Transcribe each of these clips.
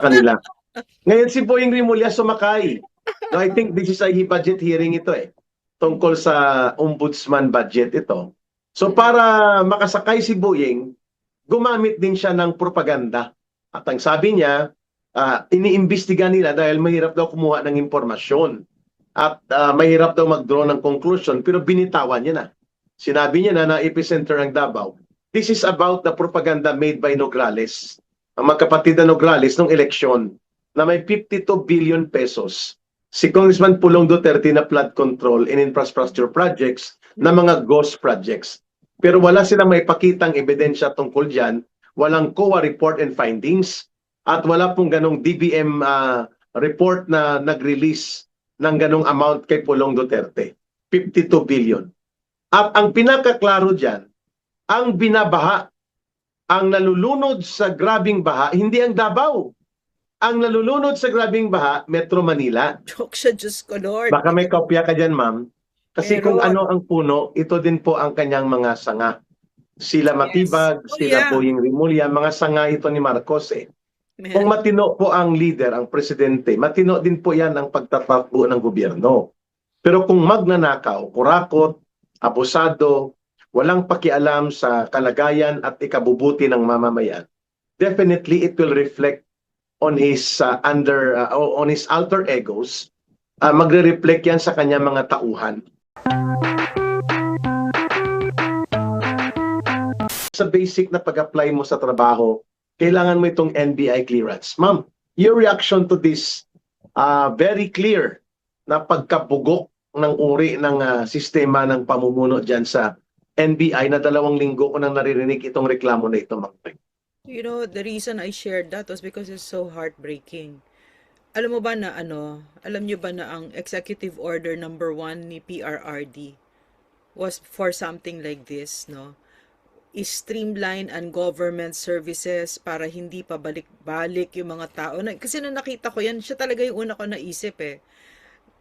kanila. Ngayon si Boying Rimulya sumakay. No, I think this is a budget hearing ito tungkol sa ombudsman budget ito. So para makasakay si Boying, gumamit din siya ng propaganda. At ang sabi niya, iniimbestiga nila dahil mahirap daw kumuha ng impormasyon. At mahirap daw mag-draw ng conclusion, pero binitawan niya na. Sinabi niya na epicenter ng Davao. This is about the propaganda made by Nograles. Ang magkapatid na Nograles nung eleksyon na may 52 billion pesos. Si Congressman Pulong Duterte na flood control and infrastructure projects na mga ghost projects. Pero wala silang may pakitang ebidensya tungkol dyan. Walang COA report and findings. At wala pong ganong DBM report na nag-release ng ganong amount kay Pulong Duterte. 52 billion. At ang pinakaklaro dyan, ang binabaha, ang nalulunod sa grabing baha, hindi ang Davao. Ang nalulunod sa grabing baha, Metro Manila. Joke siya, Diyos ko, Lord. Baka may kopya ka dyan, ma'am. Kasi kung ano ang puno, ito din po ang kanyang mga sanga. Sila Matibag, sila Boying Rimulya, mga sanga ito ni Marcos Kung matino po ang leader, ang presidente, matino din po yan ang pagtatakbo ng gobyerno. Pero kung magnanakaw, kurakot, abusado, walang pakialam sa kalagayan at ikabubuti ng mamamayan, definitely it will reflect on his on his alter egos. Magre-reflect yan sa kanya mga tauhan. Sa basic na pag-apply mo sa trabaho, kailangan mo itong NBI clearance. Ma'am, your reaction to this very clear na pagkabugok ng uri ng sistema ng pamumuno dyan sa NBI na 2 linggo ko nang naririnig itong reklamo na ito, ma'am. You know, the reason I shared that was because it's so heartbreaking. Alam mo ba na alam niyo ba na ang executive order number 1 ni PRRD was for something like this, no? I-streamline ang government services para hindi pa balik-balik yung mga tao. Kasi nung nakita ko yan, siya talaga yung una ko naisip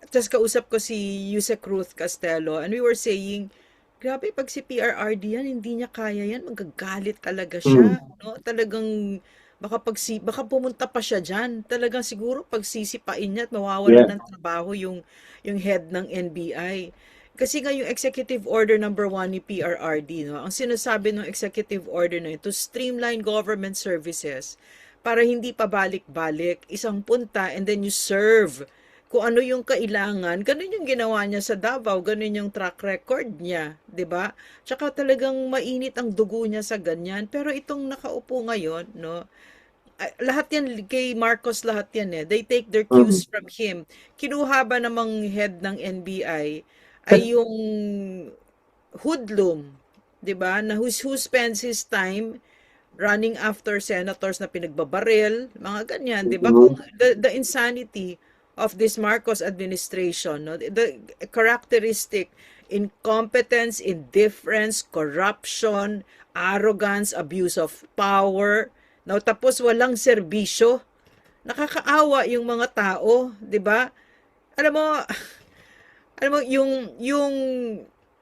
Tapos kausap ko si Yusek Ruth Castelo and we were saying, grabe, pag si PRRD yan, hindi niya kaya yan, magagalit talaga siya. No? Talagang, baka pumunta pa siya dyan. Talagang siguro pagsisipain niya at mawawalan ng trabaho yung head ng NBI. Kasi nga yung executive order number 1 ni PRRD, no? Ang sinasabi ng executive order na ito, streamline government services para hindi pa balik-balik, isang punta and then you serve kung ano yung kailangan. Ganun yung ginawa niya sa Davao, ganun yung track record niya, 'di ba? Tsaka talagang mainit ang dugo niya sa ganyan. Pero itong nakaupo ngayon, no? Lahat yan kay Marcos, lahat yan They take their cues from him. Kinuha ba namang head ng NBI ay yung hoodlum, 'di ba? Na who spends his time running after senators na pinagbabaril, mga ganyan, 'di ba? Kung the insanity of this Marcos administration, no? The characteristic, incompetence, indifference, corruption, arrogance, abuse of power, no? Tapos walang serbisyo. Nakakaawa yung mga tao, 'di ba? Alam mo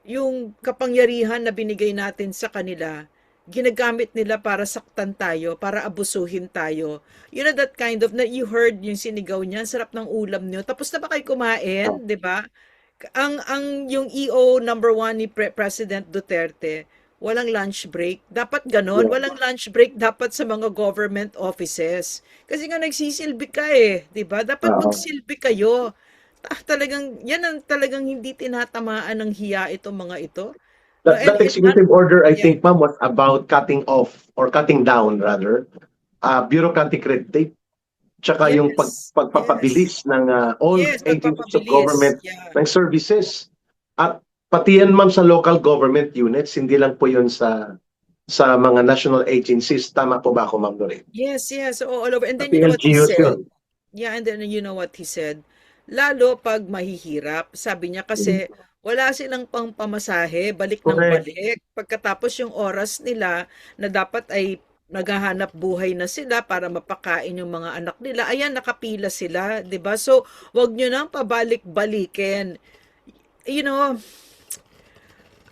yung kapangyarihan na binigay natin sa kanila, ginagamit nila para saktan tayo, para abusuhin tayo. You know that kind of, na you heard yung sinigaw niya, sarap ng ulam niyo. Tapos na ba kayo kumain, 'di ba? Yung EO number 1 ni President Duterte, walang lunch break. Dapat ganon, walang lunch break dapat sa mga government offices. Kasi nga nagsisilbi ka 'di ba? Dapat magsilbi kayo. Talagang yan ang talagang hindi tinatamaan ng hiya itong mga ito. That executive order, I think, ma'am, was about cutting off or cutting down, rather, bureaucratic red tape. Tsaka yung pagpapabilis ng all agencies of government ng services. At pati yan, ma'am, sa local government units, hindi lang po yun sa mga national agencies. Tama po ba ako, ma'am Lorraine? Yes, all over. And then you know what he said? Yeah, and then you know what he said? Lalo pag mahihirap, sabi niya kasi wala silang pang pamasahe, balik ng balik. Pagkatapos yung oras nila na dapat ay naghahanap buhay na sila para mapakain yung mga anak nila, ayan, nakapila sila, 'di ba? So, wag nyo nang pabalik-balikin. You know,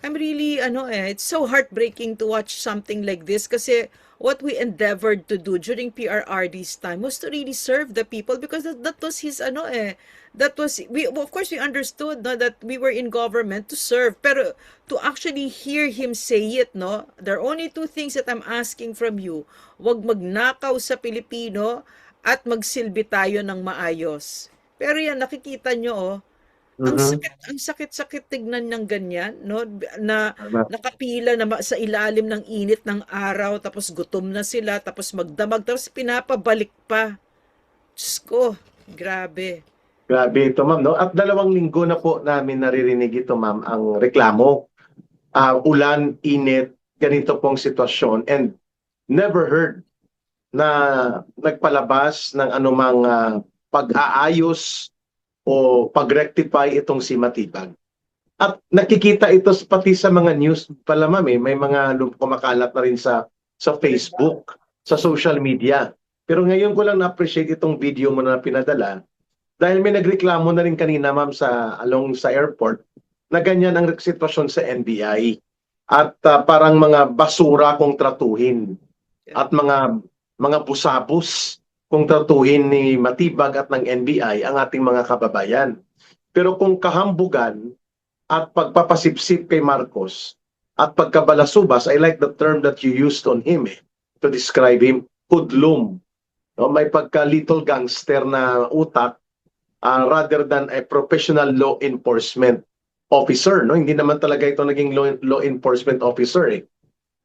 I'm really, it's so heartbreaking to watch something like this kasi what we endeavored to do during PRRD's time was to really serve the people, because that was his that was, we, of course we understood, no, that we were in government to serve, pero to actually hear him say it, no, there are only two things that I'm asking from you: wag magnakaw sa Pilipino at magsilbi tayo ng maayos. Pero yan, nakikita nyo, oh, Mhm. ang sakit-sakit tignan ng ganyan, no? Na Tama. nakapila na sa ilalim ng init ng araw, tapos gutom na sila, tapos magdamag, tapos pinapabalik pa. Diyos ko, grabe. Grabe ito, ma'am, no? At 2 linggo na po namin naririnig ito, ma'am, ang reklamo. Ulan, init, ganito pong sitwasyon. And never heard na nagpalabas ng anumang pag-aayos o pag-rectify itong si Matibag. At nakikita ito pati sa mga news pala, ma'am, eh. May mga kumakalat na rin sa Facebook, sa social media. Pero ngayon ko lang na-appreciate itong video mo na pinadala, dahil may nagreklamo na rin kanina, ma'am, along sa airport, na ganyan ang sitwasyon sa NBI. At parang mga basura kung tratuhin, at mga busabos kung tratuhin ni Matibag at ng NBI ang ating mga kababayan. Pero kung kahambugan at pagpapasipsip kay Marcos at pagkabalasubas, I like the term that you used on him, to describe him, hoodlum. No, may pagka-little gangster na utak, rather than a professional law enforcement officer. No, hindi naman talaga ito naging law enforcement officer, eh.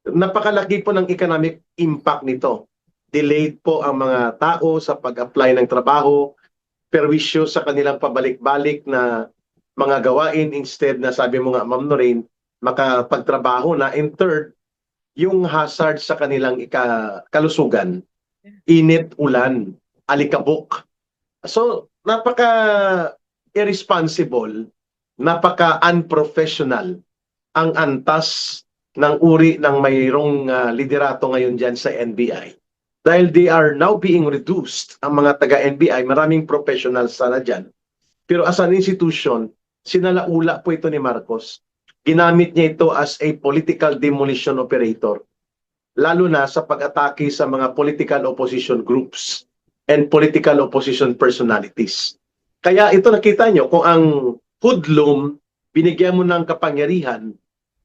Napakalaki po ng economic impact nito. Delayed po ang mga tao sa pag-apply ng trabaho, perwisyo sa kanilang pabalik-balik na mga gawain, instead na, sabi mo nga, Ma'am Noreen, makapagtrabaho na. And third, yung hazard sa kanilang kalusugan, init, ulan, alikabok. So, napaka-irresponsible, napaka-unprofessional ang antas ng uri ng mayroong liderato ngayon dyan sa NBI. Dahil they are now being reduced, ang mga taga-NBI, maraming professionals sana dyan. Pero as an institution, sinalaula po ito ni Marcos. Ginamit niya ito as a political demolition operator, lalo na sa pag-atake sa mga political opposition groups and political opposition personalities. Kaya ito, nakita nyo, kung ang hoodlum, binigyan mo ng kapangyarihan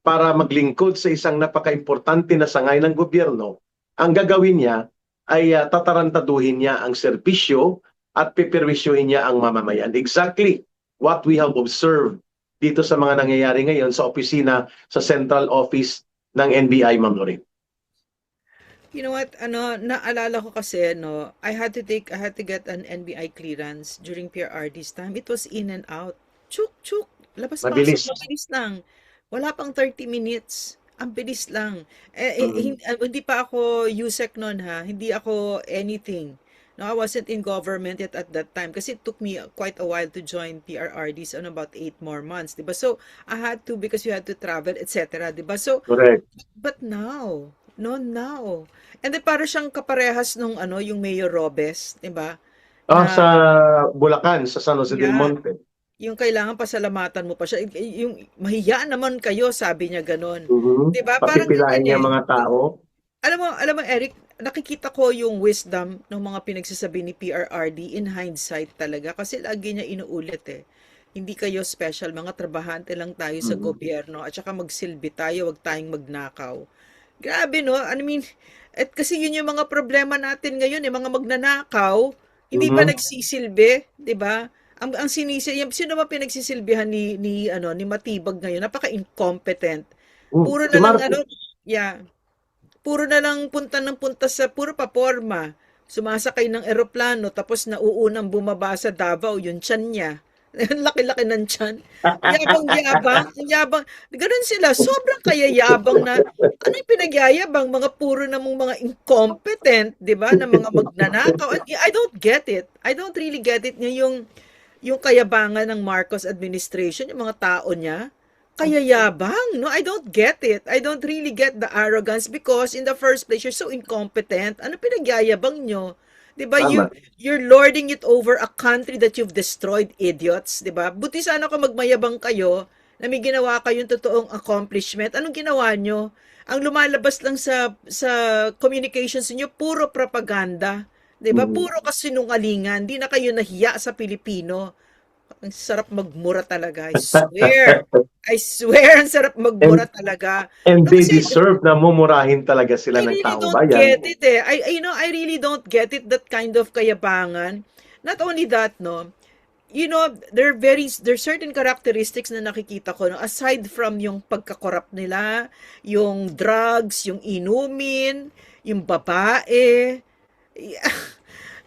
para maglingkod sa isang napaka-importante na sangay ng gobyerno, ang gagawin niya ay tatarantaduhin niya ang serbisyo at pipirwisyohin niya ang mamamayan. Exactly what we have observed dito sa mga nangyayari ngayon sa opisina, sa central office ng NBI, Ma'am Lorraine. You know what, naalala ko kasi, I had to get an NBI clearance during PRRD's time. It was in and out. Chuk, chuk, labas-pasok, Mabilis. mabilis lang. Wala pang 30 minutes. Ang bilis lang. Hindi pa ako USEC noon, ha. Hindi ako anything. No, I wasn't in government yet at that time kasi it took me quite a while to join PRRDs on about 8 more months, 'di ba? So, I had to, because you had to travel, etc., 'di ba? So, Correct. but now, no, now. And then para siyang kaparehas nung yung Mayor Robes, 'di ba? Sa Na Bulacan, sa San Jose del yeah, Monte. yung kailangan pasalamatan mo pa siya. Yung mahiya naman kayo, sabi niya ganon. 'Di ba? Parang Papipilain ganyan niya eh. mga tao. Alam mo Eric, nakikita ko yung wisdom ng mga pinagsasabi ni PRRD in hindsight talaga, kasi lagi niya inuulit eh. Hindi kayo special, mga trabahante lang tayo sa gobyerno, at saka magsilbi tayo, wag tayong magnakaw. Grabe, no? I mean, at kasi yun yung mga problema natin ngayon, mga magnanakaw, hindi pa nagsisilbi, 'di ba? Ang sino ba pinagsisilbihan ni Matibag ngayon? Napaka-incompetent. Puro Si na lang Marcos. yeah. Puro na lang punta ng punta sa puro paporma. Sumasakay ng eroplano tapos nauunang bumaba sa Davao, yung tiyan niya. Ang laki-laki ng tiyan. Yabang. Ganun sila, sobrang kayayabang na, ano yung pinagyayabang? Mga puro namang mga incompetent, di ba? Na mga magnanakaw. I don't get it. I don't really get it. Yung kayabangan ng Marcos administration, yung mga tao niya, kayayabang, no? I don't get it. I don't really get the arrogance, because in the first place, you're so incompetent. Ano pinagyayabang nyo? 'Di ba? Tama. You're lording it over a country that you've destroyed, idiots, 'di ba? Buti sana kung magmayabang kayo, na may ginawa kayong totoong accomplishment. Anong ginawa nyo? Ang lumalabas lang sa communications niyo puro propaganda. 'Di ba? Mm. Puro kasinungalingan. Di na kayo nahiya sa Pilipino. Ang sarap magmura talaga, I swear. I swear, ang sarap magmura And talaga. and No, they kasi deserve na mumurahin talaga sila I ng really taong don't bayan. get it eh. I really don't get it, that kind of kayabangan. Not only that, no, there's certain characteristics na nakikita ko, no, aside from yung pagkakorap nila, yung drugs, yung inumin, yung babae,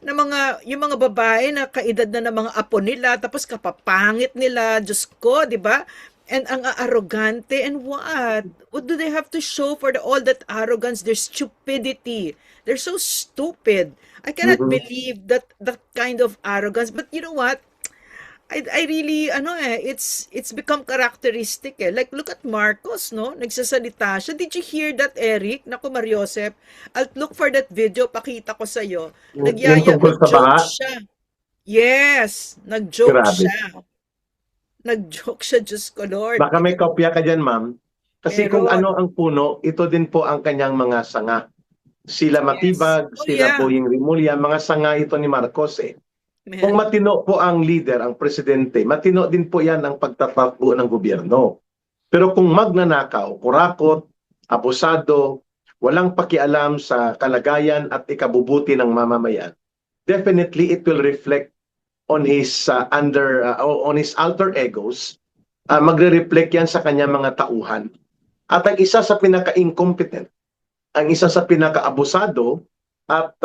na yung mga babae na kaedad na ng mga apo nila, tapos kapapangit nila, Diyos ko, di ba? And ang arrogante, and what? What do they have to show for all that arrogance? Their stupidity. They're so stupid. I cannot Mhm. believe that kind of arrogance. But you know what? I really, it's become characteristic eh. Like, look at Marcos, no? Nagsasalita siya. Did you hear that, Eric? Naku, Mariosep. I'll look for that video, pakita ko sa'yo. Yung tungkol sa Nag-joke baha, siya. Yes, nag-joke grabe. siya. Nag-joke siya, Diyos ko, Lord. Baka may kopya ka dyan, ma'am. Kasi kung Meron. ano ang puno, ito din po ang kanyang mga sanga. Sila Yes. Matibag, Oh, sila yeah. Boying Rimulya, mga sanga ito ni Marcos eh. Kung Man. matino po ang leader, ang presidente, matino din po yan ang pagtatakbo ng gobyerno. Pero kung magnanakaw, kurakot, abusado, walang pakialam sa kalagayan at ikabubuti ng mamamayan, definitely it will reflect on his on his alter egos. Magre-reflect yan sa kanya mga tauhan. At ang isa sa pinaka-incompetent, ang isa sa pinaka-abusado at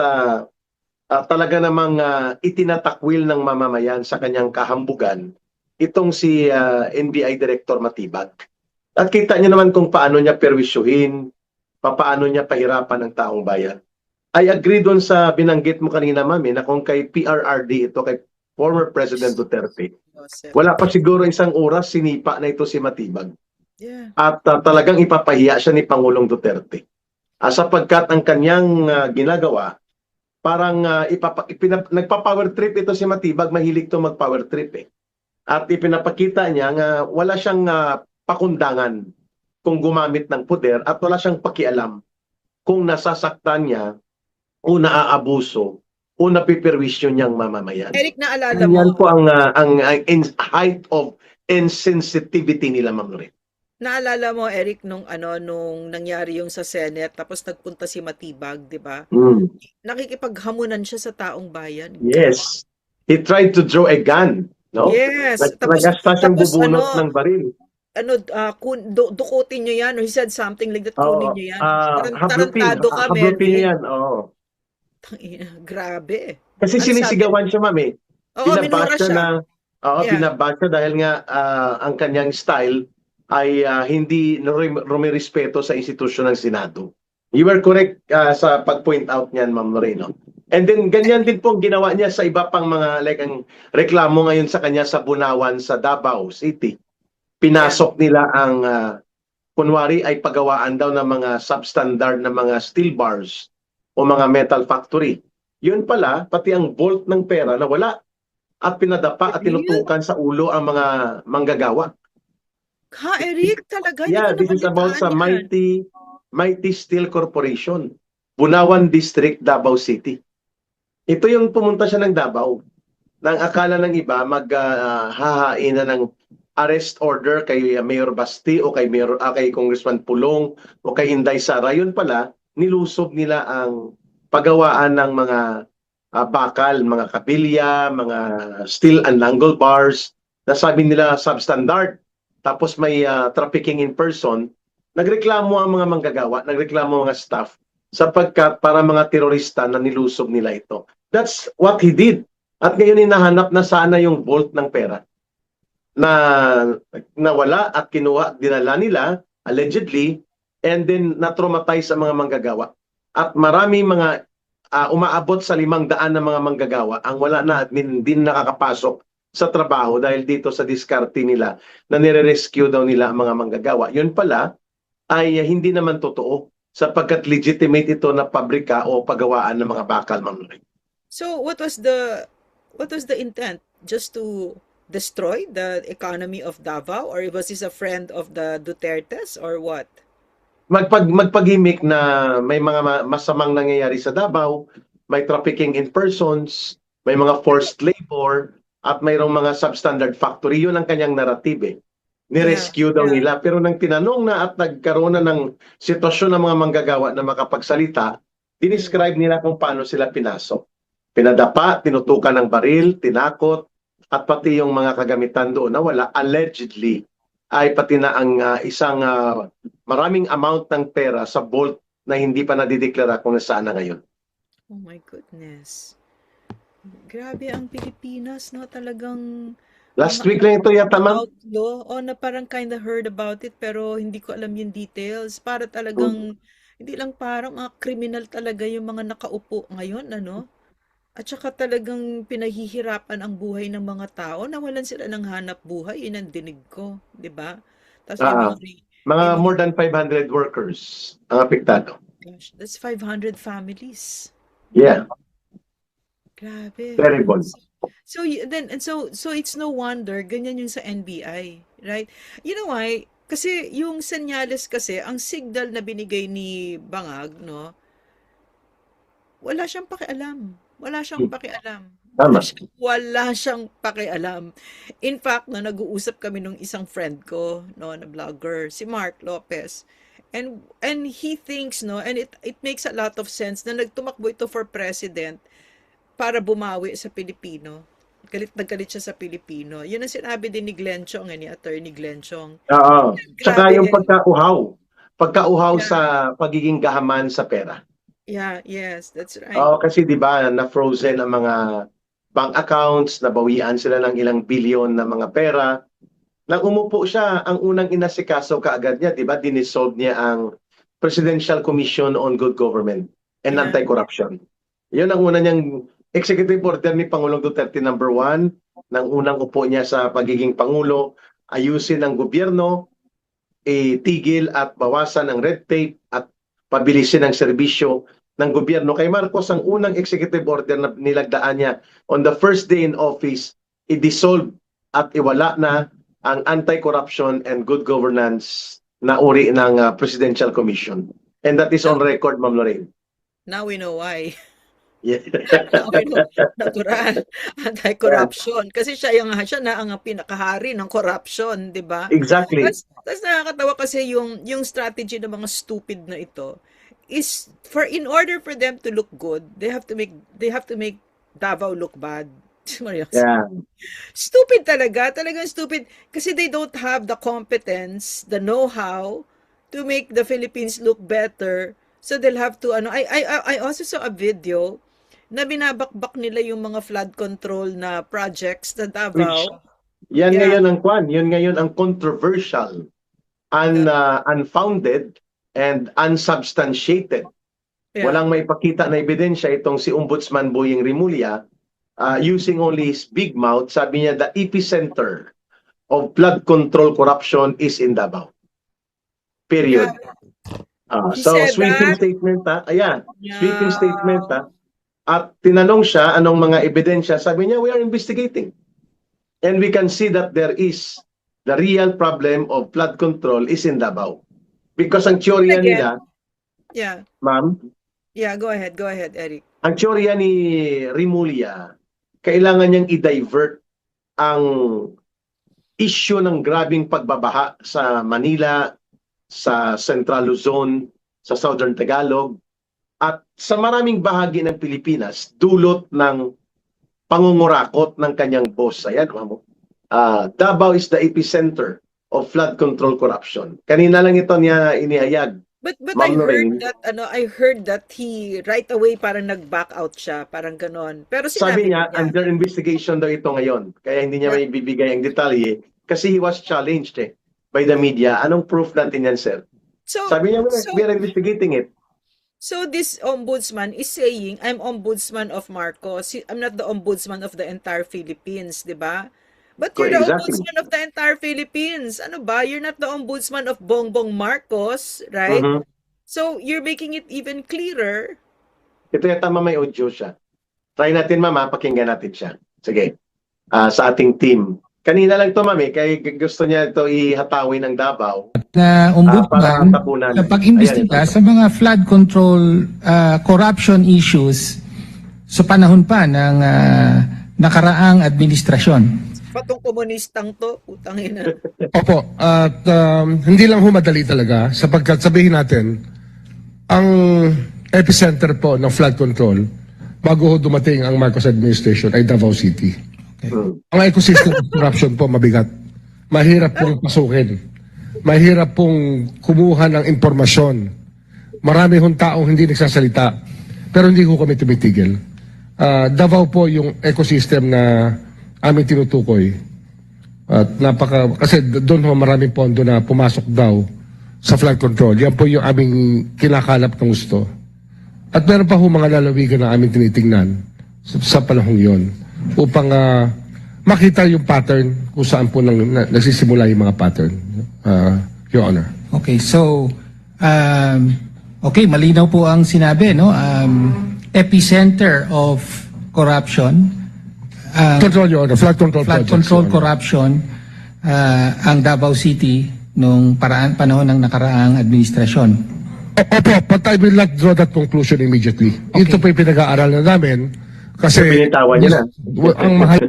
talaga namang itinatakwil ng mamamayan sa kanyang kahambugan, itong si NBI Director Matibag. At kita niyo naman kung paano niya perwisyuhin, paano niya pahirapan ang taong bayan. I agree doon sa binanggit mo kanina, ma'am, na kung kay PRRD ito, kay former President Duterte, Joseph. wala pa siguro isang oras, sinipa na ito si Matibag. Yeah. At talagang ipapahiya siya ni Pangulong Duterte. Sapagkat ang kanyang ginagawa, parang nagpa-power trip ito si Matibag, mahilig to mag-power trip eh. At ipinapakita niya nga wala siyang pakundangan kung gumamit ng poder at wala siyang pakialam kung nasasaktan niya o naaabuso o napiperwisyo niyang mamamayan. Eric, naalala mo, Yan po ang height of insensitivity nila, Ma'am Lorraine. naalala mo, Eric, nung nangyari yung sa Senate, tapos nagpunta si Matibag, di ba? Mm. Nakikipaghamunan siya sa taong bayan. Yes. He tried to draw a gun, no? Yes. Tapos, Nagasta siyang tapos bubunot ng baril. dukutin nyo yan, or he said something like that, kunin Oo. nyo yan. Hablutin. Tarantado ka, Hablutin niya Melvin. yan. Oo. Grabe. Kasi Ano sabi? sinisigawan siya, ma'am eh. Oo, minura Binabash siya siya. Yeah. binabash siya dahil nga ang kanyang style ay hindi rumirespeto sa institusyon ng Senado. You were correct sa pag-point out niyan, Ma'am Moreno. And then ganyan din po ang ginawa niya sa iba pang mga like ang reklamo ngayon sa kanya sa Bunawan sa Davao City. Pinasok nila ang kunwari ay pagawaan daw ng mga substandard na mga steel bars o mga metal factory. Yun pala, pati ang vault ng pera na wala at pinadapa at tinutukan sa ulo ang mga manggagawa. Ha, Eric, talaga? Hindi ko Yeah, this is about sa nabalitaan yan. Mighty Steel Corporation, Bunawan District, Davao City. Ito yung pumunta siya ng Davao. Nang akala ng iba, maghahain na ng arrest order kay Mayor Basti o kay Congressman Pulong o kay Inday Sara. Yun pala, nilusob nila ang pagawaan ng mga bakal, mga kapilya, mga steel and angle bars na sabi nila substandard. Tapos may trafficking in person. Nagreklamo ang mga manggagawa, nagreklamo ang mga staff sapagkat para mga terorista na nilusob nila ito. That's what he did. At ngayon hinahanap na sana yung vault ng pera na nawala at kinuha, dinala nila, allegedly, and then na-traumatize ang mga manggagawa. At marami mga umaabot sa 500 na mga manggagawa ang wala na at hindi nakakapasok sa trabaho dahil dito sa diskarte nila na nire-rescue daw nila ang mga manggagawa. Yun pala ay hindi naman totoo sapagkat legitimate ito na pabrika o pagawaan ng mga bakal, Ma'am Lorraine. So, what was the intent? Just to destroy the economy of Davao, or was this a friend of the Dutertes, or what? Magpagimik na may mga masamang nangyayari sa Davao, may trafficking in persons, may mga forced labor, at mayroong mga substandard factory. Yun ang kanyang narrative eh. Yeah, Nirescue daw yeah. nila. Pero nang tinanong na at nagkaroon na ng sitwasyon ng mga manggagawa na makapagsalita, dinescribe nila kung paano sila pinasok. Pinadapa, tinutukan ng baril, tinakot, at pati yung mga kagamitan doon na wala, allegedly, ay pati na ang isang maraming amount ng pera sa vault na hindi pa nadideklara kung nasaan na ngayon. Oh my goodness. Grabe ang Pilipinas, no? Talagang Last mga week lang ito yata, ma'am. outlaw. Oh, na parang kind of heard about it pero hindi ko alam yung details. Para talagang, hindi lang parang mga kriminal talaga yung mga nakaupo ngayon, ano? At saka talagang pinahihirapan ang buhay ng mga tao. Nawalan sila ng hanap buhay. Yun ang dinig ko, di ba? Tapos Ah, mga may mga, more than 500 workers ang apektado. gosh, that's 500 families. Yeah, Grabe. terrible. So it's no wonder ganyan yung sa NBI, right? You know why? Kasi yung senyales kasi, ang signal na binigay ni Bangag, no? Wala siyang pakialam. Wala siyang pakialam. Tama. Wala siyang pakialam. In fact, no, nag-uusap kami nung isang friend ko, no, na vlogger, si Mark Lopez. And he thinks, no, and it makes a lot of sense na nagtumakbo ito for president para bumawi sa Pilipino. Galit na galit siya sa Pilipino. Yun ang sinabi din ni Glenn Chong, ni Attorney Glenn Chong. Oo. Tsaka Grabe. yung pagkauhaw Yeah. sa pagiging gahaman sa pera. Yeah, yes, that's right. Oo, kasi 'di ba na-frozen ang mga bank accounts, nabawian sila ng ilang bilyon na mga pera. Nang umupo siya, ang unang inasikaso kaagad niya, 'di ba, dinisolve niya ang Presidential Commission on Good Government and Yeah. Anti-Corruption. 'Yun ang una niyang executive order ni Pangulong Duterte number 1, nang unang upo niya sa pagiging pangulo, ayusin ang gobyerno, itigil at bawasan ang red tape at pabilisin ang serbisyo ng gobyerno. Kay Marcos, ang unang executive order na nilagdaan niya on the first day in office, i-dissolve at iwala na ang Anti-Corruption and Good Governance na uri ng Presidential Commission. And that is on record, Ma'am Lorraine. Now we know why. Yeah. Now we know, natural, anti-corruption. Kasi siya na ang pinakahari ng corruption, di ba? Exactly. Tapos nakakatawa kasi yung strategy ng mga stupid na ito is in order for them to look good, they have to make Davao look bad. Yeah. Stupid talagang stupid kasi they don't have the competence, the know-how to make the Philippines look better. So they'll have to I also saw a video na binabakbak nila yung mga flood control na projects sa Davao. Yan Yeah. yun ngayon ang controversial, unfounded and unsubstantiated. Yeah. Walang may pakita na ebidensya itong si Ombudsman Boying Rimulya, using only his big mouth. Sabi niya, the epicenter of flood control corruption is in Davao. Period. He So said sweeping that? statement ayan, sweeping Yeah. statement at tinanong siya anong mga ebidensya. Sabi niya, we are investigating. And we can see that there is the real problem of flood control is in Davao. Because ang teorya Again. nila, Yeah. ma'am, Yeah, go ahead, Eric. ang teorya ni Rimulya, kailangan niyang i-divert ang issue ng grabing pagbabaha sa Manila, sa Central Luzon, sa Southern Tagalog, at sa maraming bahagi ng Pilipinas, dulot ng pangungurakot ng kanyang boss. Ayan, Davao is the epicenter of flood control corruption. Kanina lang ito niya inihayag. But Ma'am Lorraine, I heard that he right away parang nag-back out siya, parang ganon. Pero sabi sinabi niya, under investigation daw ito ngayon. Kaya hindi niya may bibigay ang detalye kasi he was challenged by the media. Anong proof natin yan, sir? Sabi niya, we are investigating it. So this ombudsman is saying, I'm ombudsman of Marcos. I'm not the ombudsman of the entire Philippines, di ba? But you're the ombudsman of the entire Philippines. Ano ba? You're not the ombudsman of Bongbong Marcos, right? Mhm. So you're making it even clearer. Ito yata may audio siya. Try natin, mama, pakinggan natin siya. Sige. Sa ating team. Kanina lang to, ma'am, kaya gusto niya ito ihatawin ng Davao Na para ombudsman, tapunan. pag-imbestiga Ayan, ito. sa mga flood control corruption issues sa panahon pa ng nakaraang administrasyon. Patong komunistang to, utang ina. Opo, at hindi lang humadali talaga sapagkat sabihin natin, ang epicenter po ng flood control bago ho dumating ang Marcos administration ay Davao City. Hmm. Ang ecosystem of corruption po mabigat. Mahirap pong pasukin. Mahirap pong kumuha ng impormasyon. Marami hong taong hindi nagsasalita. Pero hindi ko kami tumitigil. Davao po yung ecosystem na aming tinutukoy. At kasi doon ho maraming pondo na pumasok daw sa flood control. Yan po yung aming kinakalap ng gusto. At meron pa ho mga lalawigan na aming tinitingnan sa panahong yon upang makita yung pattern kung saan po nagsisimula yung mga pattern, Your Honor. Okay, so okay, malinaw po ang sinabi, no? Epicenter of corruption, Control, Your Honor. Flood control flood projects, control Your Honor. corruption, ang Davao City nung panahon ng nakaraang administrasyon. Opo, but I will not draw that conclusion immediately. Okay. Ito po yung pinag-aaralan namin kasi So, binitawan niya na. ang mahal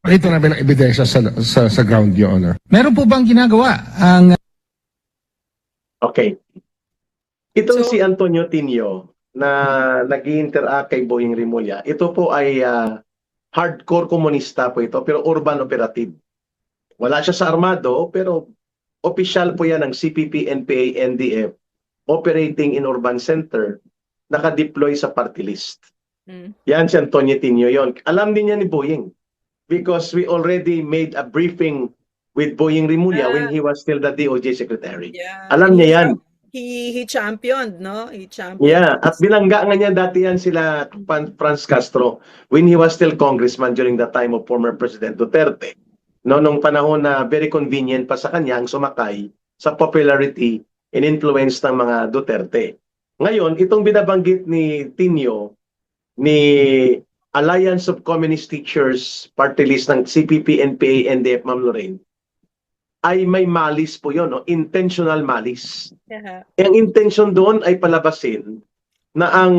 pakita namin ang ebidensya sa ground, Your Honor. Meron po bang ginagawa ang Okay. Itong So- si Antonio Tinio na nag-interact kay Boying Rimulya, ito po ay hardcore komunista po ito, pero urban operative. Wala siya sa armado, pero opisyal po yan ng CPP, NPA, NDF, operating in urban center, nakadeploy sa party list. Mm. Yan si Antonio Tinio yon. Alam din niya ni Boying because we already made a briefing with Boying Rimulya when he was still the DOJ secretary. Yeah. Alam niya yan. He championed, no? He championed. Yeah, at bilangga nga niya dati yan sila Franz Castro when he was still congressman during the time of former President Duterte. No, nung panahon na very convenient pa sa kanya ang sumakay sa popularity and influence ng mga Duterte. Ngayon, itong binabanggit ni Tinio, ni Alliance of Communist Teachers Party List ng CPP, NPA, NDF, Ma'am Lorraine, ay may malis po yun, no? Intentional malis. Yeah. Ang intention doon ay palabasin na ang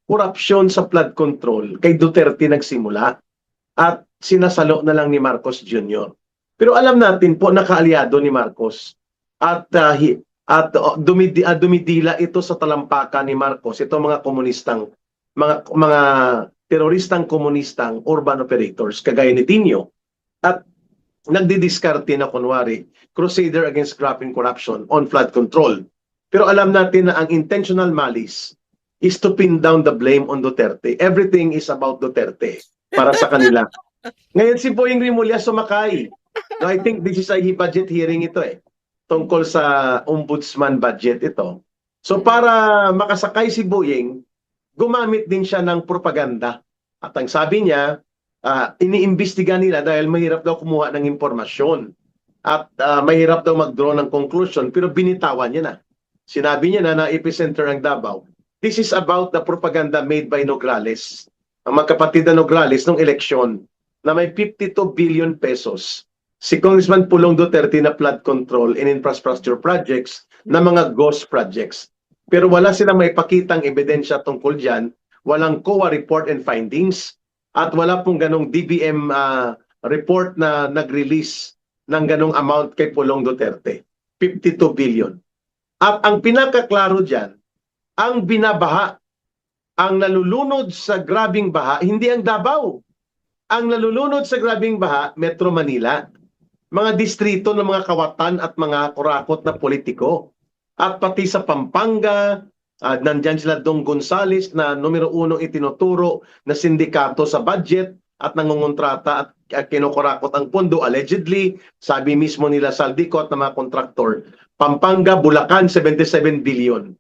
korupsyon sa flood control kay Duterte nagsimula at sinasalo na lang ni Marcos Jr. Pero alam natin po nakaalyado ni Marcos at dumidila ito sa talampakan ni Marcos, itong mga komunistang mga teroristang komunistang urban operators kagaya ni Tinio at nagdidiskarte na kunwari crusader against graft and corruption on flood control. Pero alam natin na ang intentional malice is to pin down the blame on Duterte. Everything is about Duterte para sa kanila. Ngayon si Boying Rimulya sumakay. No, I think this is a budget hearing ito tungkol sa ombudsman budget ito. So para makasakay si Boying, gumamit din siya ng propaganda. At ang sabi niya, iniimbestiga nila dahil mahirap daw kumuha ng impormasyon at mahirap daw mag-draw ng conclusion, pero binitawan niya na. Sinabi niya na epicenter ang Davao. This is about the propaganda made by Nograles. Ang magkapatid na Nograles nung eleksyon na may 52 billion pesos si Congressman Pulong Duterte na flood control and infrastructure projects na mga ghost projects. Pero wala silang maipakitang ebidensya tungkol dyan, walang COA report and findings, at wala pong ganong DBM report na nag-release ng ganong amount kay Pulong Duterte. 52 billion. At ang pinakaklaro dyan, ang binabaha, ang nalulunod sa grabing baha, hindi ang Davao. Ang nalulunod sa grabing baha, Metro Manila. Mga distrito ng mga kawatan at mga kurakot na politiko. At pati sa Pampanga, nandyan sila Dong Gonzales na numero 1 itinuturo na sindikato sa budget at nangungontrata at kinukurakot ang pondo allegedly, sabi mismo nila Saldicot na mga kontraktor. Pampanga, Bulacan, 77 billion.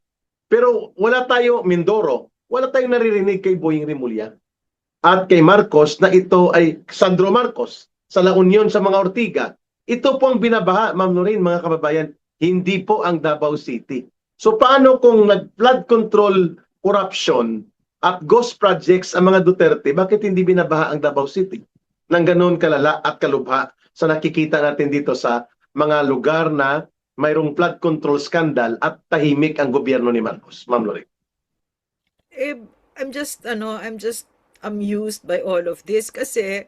Pero wala tayo, Mindoro, wala tayong naririnig kay Boying Rimulya at kay Marcos na ito ay Sandro Marcos sa La Union sa mga Ortiga. Ito po ang binabaha, Ma'am Lorraine, mga kababayan, hindi po ang Davao City. So paano kung nag-flood control, corruption at ghost projects ang mga Duterte, bakit hindi binabaha ang Davao City? Nang ganoon kalala at kalubha sa nakikita natin dito sa mga lugar na mayroong flood control scandal at tahimik ang gobyerno ni Marcos, Ma'am Lorraine? Eh, I'm just amused by all of this kasi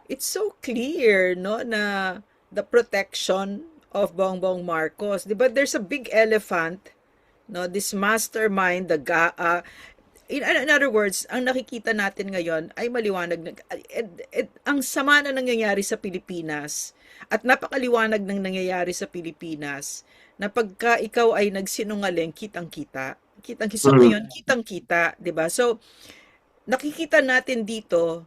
it's so clear, no, na the protection of Bongbong Marcos. 'Di ba there's a big elephant, no, this mastermind, in other words, ang nakikita natin ngayon ay maliwanag na ang sama na nangyayari sa Pilipinas at napakaliwanag ng nangyayari sa Pilipinas na pagka ikaw ay nagsinungaling, kitang-kita. Kitang-kita. So ngayon, kitang-kita, 'di ba? So nakikita natin dito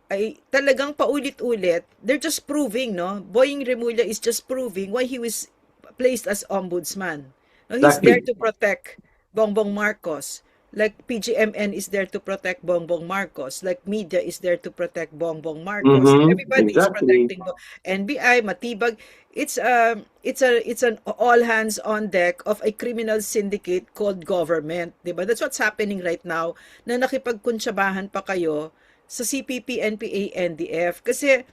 ay talagang paulit-ulit, they're just proving, no? Boying Remulla is just proving why he was placed as ombudsman. No, he's Exactly. there to protect Bongbong Marcos. Like PGMN is there to protect Bongbong Marcos. Like media is there to protect Bongbong Marcos. Everybody is Exactly. protecting NBI, Matibag. It's an all hands on deck of a criminal syndicate called government, 'di ba? That's what's happening right now na nakipagkuntsabahan pa kayo sa CPP, NPA, NDF kasi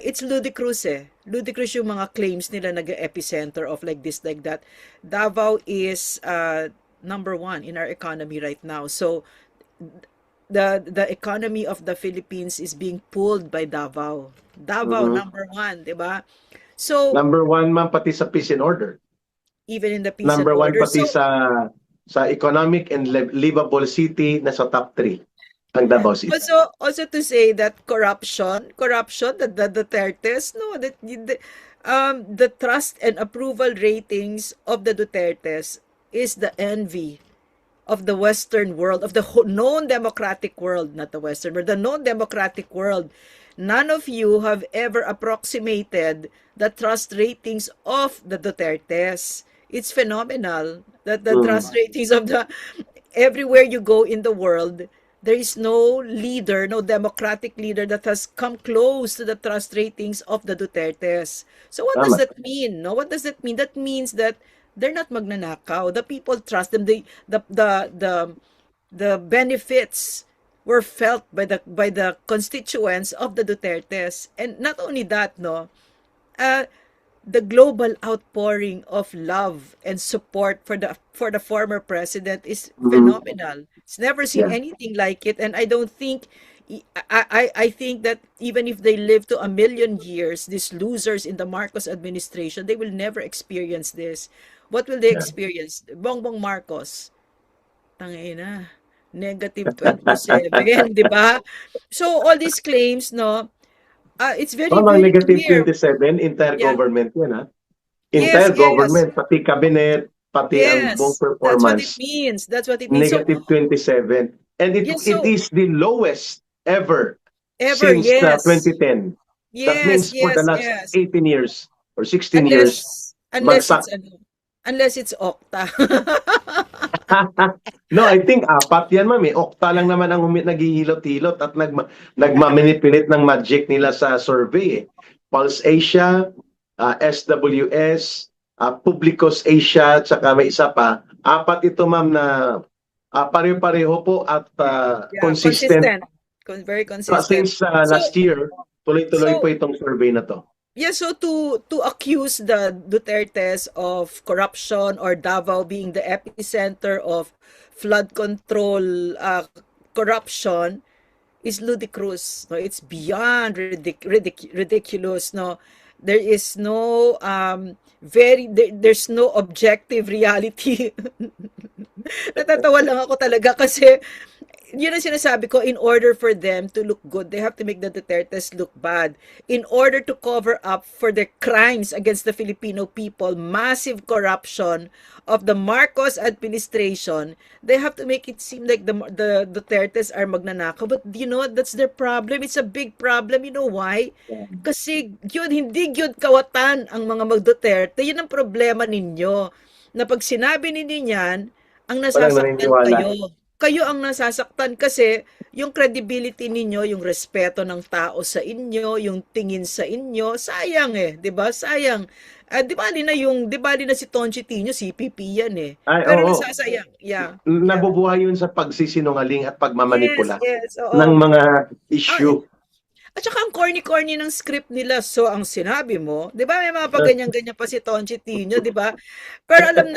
it's ludicrous eh. Ludicrous yung mga claims nila nag-epicenter of like this, like that. Davao is number one in our economy right now. So the economy of the Philippines is being pulled by Davao. Davao number one, 'di ba? So Number one, ma'am, pati sa peace and order. even in the peace and Number one, order. pati So sa economic and livable city, nasa top 3 ang Davao City. also to say that corruption, the Dutertes, no, the trust and approval ratings of the Dutertes is the envy of the Western world, of the known democratic world, not the Western world, the known democratic world. None of you have ever approximated the trust ratings of the Dutertes. It's phenomenal that the trust ratings of the everywhere you go in the world, there is no leader, no democratic leader that has come close to the trust ratings of the Dutertes. So what does Tama. that mean? No, what does that mean? That means that they're not magnanakaw. The people trust them. The benefits were felt by the constituents of the Dutertes. And not only that, no, the global outpouring of love and support for the former president is phenomenal. It's never seen Yeah. anything like it, and I don't think I think that even if they live to 1,000,000 years, these losers in the Marcos administration, they will never experience this. What will they Yeah. experience? Bongbong Marcos, tangina, negative 27, di ba? So all these claims, no, it's very, Ma'am, ang very negative clear. 27, entire Yeah. government yan, ha? Yes, Entire yes. government, pati cabinet, pati ang buong Yes, that's what it performance, means. That's what it means. So, negative 27. And it yes, it so is the lowest ever ever, since yes. 2010. That means Yes, for the yes, last yes. 18 years or 16 years, Unless bagsak. unless it's Okta. No, I think 4 yan, ma'am. Okta lang naman ang naghihilot-hilot at nagmamanipulate ng magic nila sa survey. Pulse Asia, SWS, Publicos Asia, tsaka may isa pa. 4 ito, ma'am, na pareho-pareho po at consistent. Very consistent. Since last year, tuloy-tuloy so- po itong survey na to. Yeah, so to accuse the Dutertes of corruption or Davao being the epicenter of flood control corruption is ludicrous. No, it's beyond ridiculous. No, there is no there's no objective reality. Natatawa lang ako talaga kasi yun ang sinasabi ko, in order for them to look good, they have to make the Dutertes look bad. In order to cover up for their crimes against the Filipino people, massive corruption of the Marcos administration, they have to make it seem like the Dutertes are magnanakaw. But you know, that's their problem. It's a big problem. You know why? Kasi yun, hindi yun kawatan ang mga mag-Duterte. Yun ang problema ninyo. Na pag sinabi ninyo yan, ang nasasaktan naniniwala. kayo. Kayo ang nasasaktan kasi yung credibility ninyo, yung respeto ng tao sa inyo, yung tingin sa inyo, sayang eh, 'di ba? Sayang. Di bali na si Tonchi Tino, CPP yan eh. Ay, Pero oo. nasasayang. Yeah. Nabubuhay yun sa pagsisinungaling at pagmamanipula Yes, oo. ng mga issue. At saka ang corny-corny ng script nila. So, ang sinabi mo, di ba may mga paganyan-ganyan pa si Tonchi Tino, di ba? Pero alam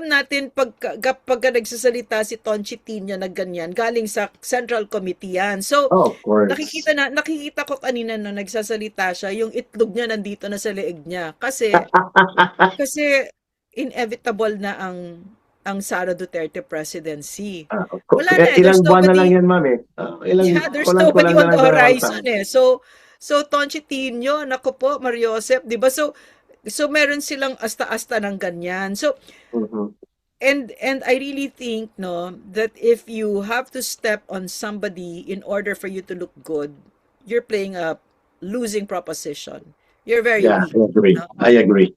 natin pagka nagsasalita si Tonchi Tino na ganyan, galing sa Central Committee yan. So, Oh, of course. nakikita ko kanina na nagsasalita siya, yung itlog niya nandito na sa leeg niya. Kasi inevitable na ang Sara Duterte presidency. Wala na, Ilang there's buwan na lang nobody, yan, ma'am eh. yeah, there's Kulang-kulang nobody na on lang the dalawang horizon taon. eh. So Tonchi Tino, nako po, Mariosep, 'di ba? So meron silang asta-asta ng ganyan. So Mhm. and I really think no that if you have to step on somebody in order for you to look good, you're playing a losing proposition. You're very Yeah, weak. I agree. No? I agree.